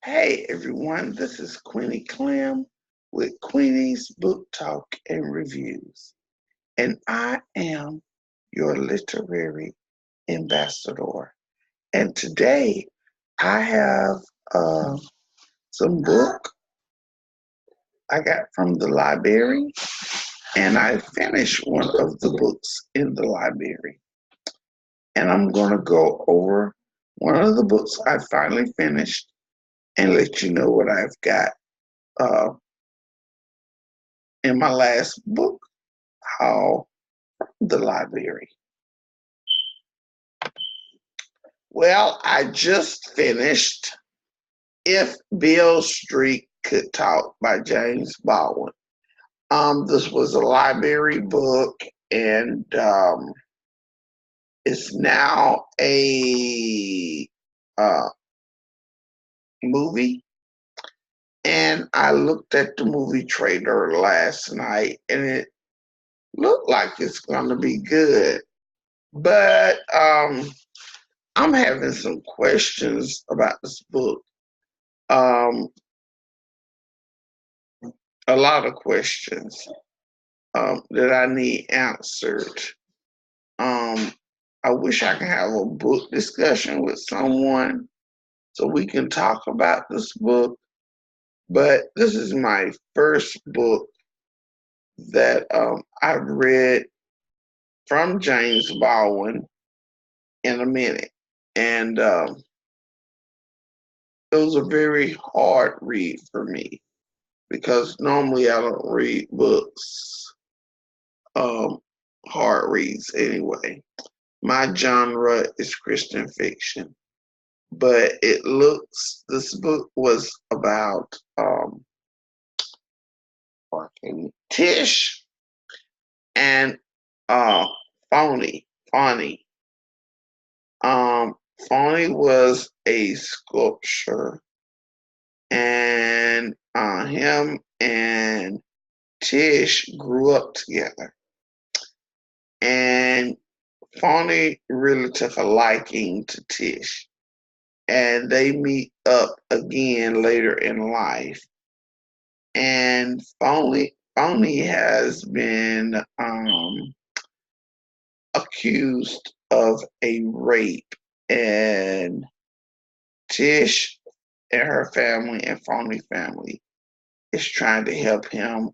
Hey everyone, this is Queenie Clem with Queenie's Book Talk and Reviews, and I am your literary ambassador. And today I have uh, some book I got from the library, and I finished one of the books in the library. And I'm going to go over one of the books I finally finished and let you know what I've got uh, in my last book, how the library. Well, I just finished If Beale Street Could Talk by James Baldwin. This was a library book, and it's now a uh, movie. And I looked at the movie trailer last night, and it looked like it's going to be good. But I'm having some questions about this book. Um, a lot of questions that I need answered. Um, I wish I could have a book discussion with someone so we can talk about this book. But this is my first book that I've read from James Baldwin in a minute. And it was a very hard read for me because normally I don't read books, um, hard reads anyway. My genre is Christian fiction, but this book was about Tish and uh, Phony. Phony. Um, Phony was a sculptor, and him and Tish grew up together. And Phony really took a liking to Tish, and they meet up again later in life. And Phony has been accused of a rape, and Tish and her family and Phony family is trying to help him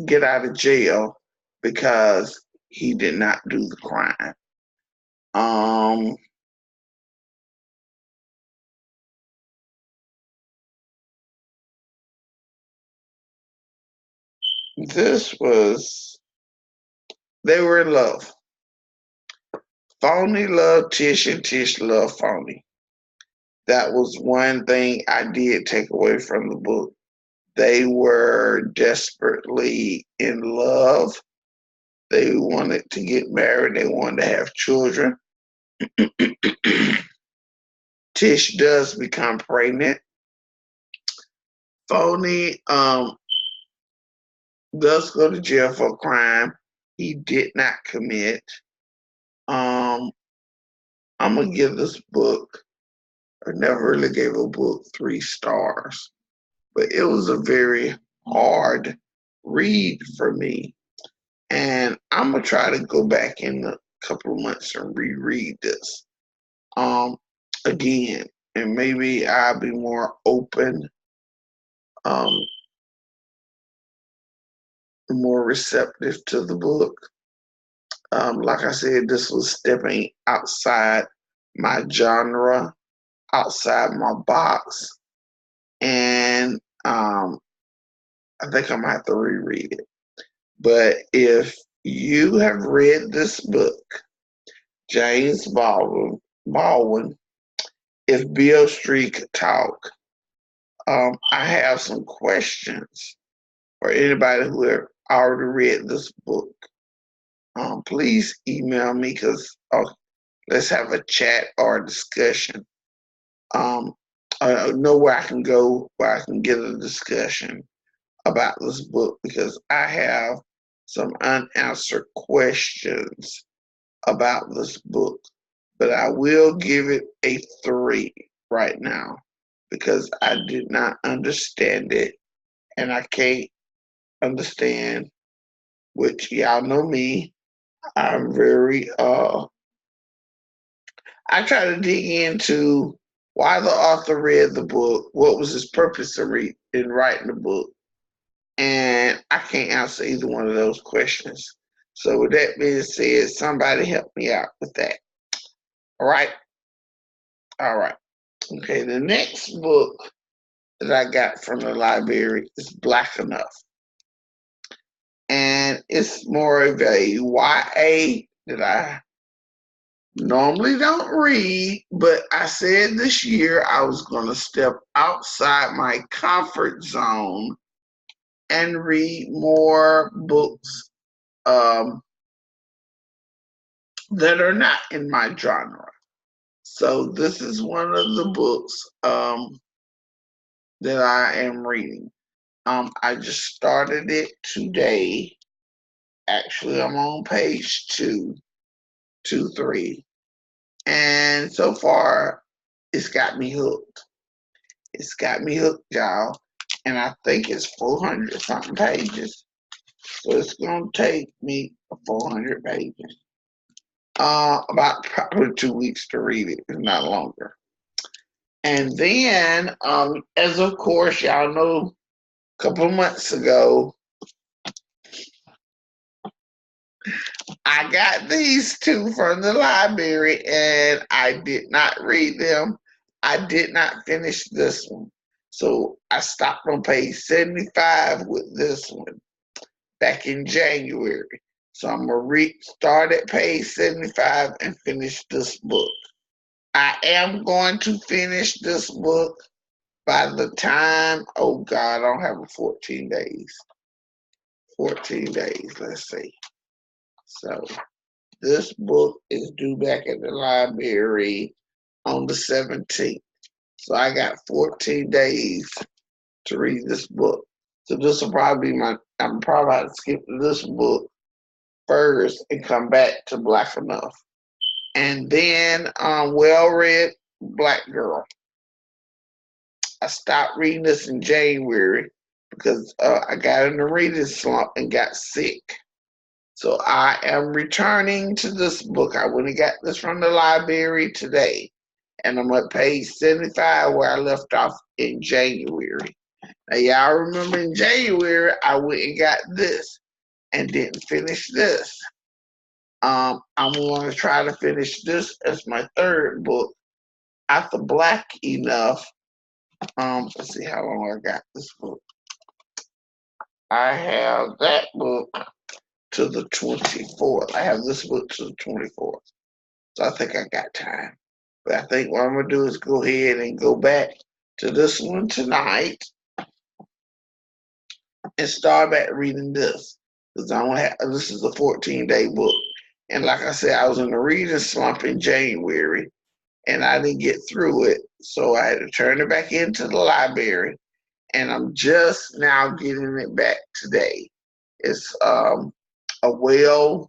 get out of jail because he did not do the crime. Um, this was they were in love. Phony loved Tish and Tish loved Phony. That was one thing I did take away from the book. They were desperately in love. They wanted to get married. They wanted to have children. Tish does become pregnant. Phony does go to jail for a crime he did not commit. Um, I'm gonna give this book. I never really gave a book 3 stars, but it was a very hard read for me, and I'm gonna try to go back in a couple of months and reread this um again, and maybe I'll be more open, um, more receptive to the book. Like I said, this was stepping outside my genre, outside my box, and I think I'm gonna have to reread it. But if you have read this book, James Baldwin, If Beale Street Could Talk, I have some questions for anybody who have already read this book. Please email me because let's have a chat or a discussion. Um, I know where I can go, where I can get a discussion about this book because I have some unanswered questions about this book, but I will give it a 3. right now because I did not understand it, and I can't understand, which y'all know me. I'm very I try to dig into why the author read the book, what was his purpose in writing the book, and I can't answer either one of those questions. So with that being said, somebody help me out with that. All right? All right. Okay, the next book that I got from the library is Black Enough. And it's more of a YA that I normally don't read, but I said this year I was going to step outside my comfort zone and read more books that are not in my genre. So this is one of the books that I am reading. I just started it today. Actually, I'm on page 3, and so far, it's got me hooked. It's got me hooked, y'all, and I think it's 400 something pages. So it's gonna take me 400 pages. About probably 2 weeks to read it, if not longer. And then, as of course, y'all know, a couple of months ago, I got these two from the library and I did not read them. I did not finish this one. So I stopped on page 75 with this one back in January. So I'm going to start at page 75 and finish this book. I am going to finish this book by the time, oh God, I don't have 14 days. 14 days, let's see. So this book is due back at the library on the 17th. So I got 14 days to read this book. So this will probably be I'm probably about to skip this book first and come back to Black Enough. And then Well-Read Black Girl. I stopped reading this in January because I got in a reading slump and got sick. So I am returning to this book. I went and got this from the library today. And I'm at page 75 where I left off in January. Now, y'all remember in January, I went and got this and didn't finish this. I'm going to try to finish this as my third book after Black Enough. Let's see how long I got this book. I have that book to the 24th. I have this book to the 24th. So I think I got time. But I think what I'm going to do is go ahead and go back to this one tonight and start back reading this. Because this is a 14-day book. And like I said, I was in a reading slump in January and I didn't get through it. So I had to turn it back into the library. And I'm just now getting it back today. It's well-read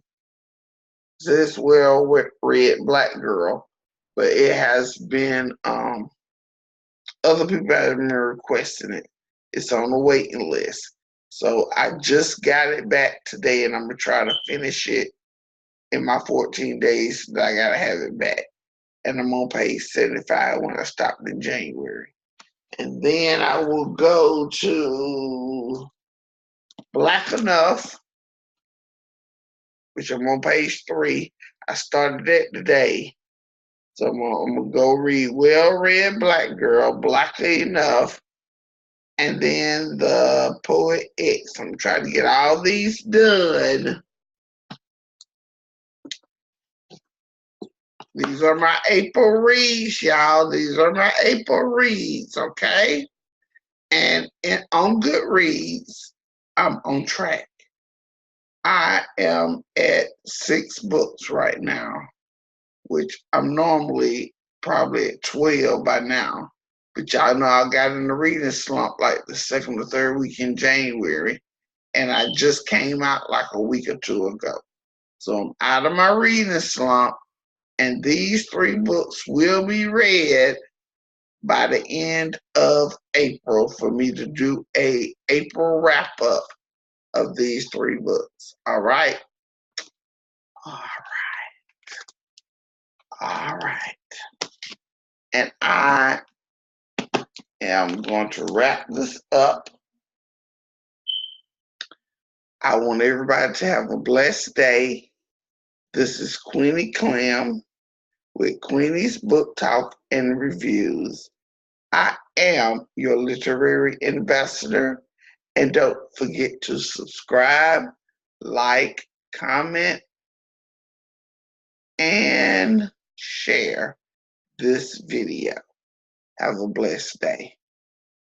Black Girl, but it has been other people have been requesting it. It's on the waiting list. So I just got it back today and I'm gonna try to finish it in my 14 days that I gotta have it back. And I'm on page 75 when I stopped in January. And then I will go to Black Enough, which I'm on page 3. I started that today. So I'm gonna go read Well-Read Black Girl, Black Enough, and then the Poet X. I'm trying to get all these done. These are my April reads, y'all. These are my April reads, okay? And on Goodreads, I'm on track. I am at 6 books right now, which I'm normally probably at 12 by now. But y'all know I got in the reading slump like the second or third week in January, and I just came out like a week or two ago. So I'm out of my reading slump, and these 3 books will be read by the end of April for me to do a April wrap-up of these 3 books. All right? All right. All right. And I am going to wrap this up. I want everybody to have a blessed day. This is Queenie Clem with Queenie's Book Talk and Reviews. I am your literary ambassador. And don't forget to subscribe, like, comment, and share this video. Have a blessed day.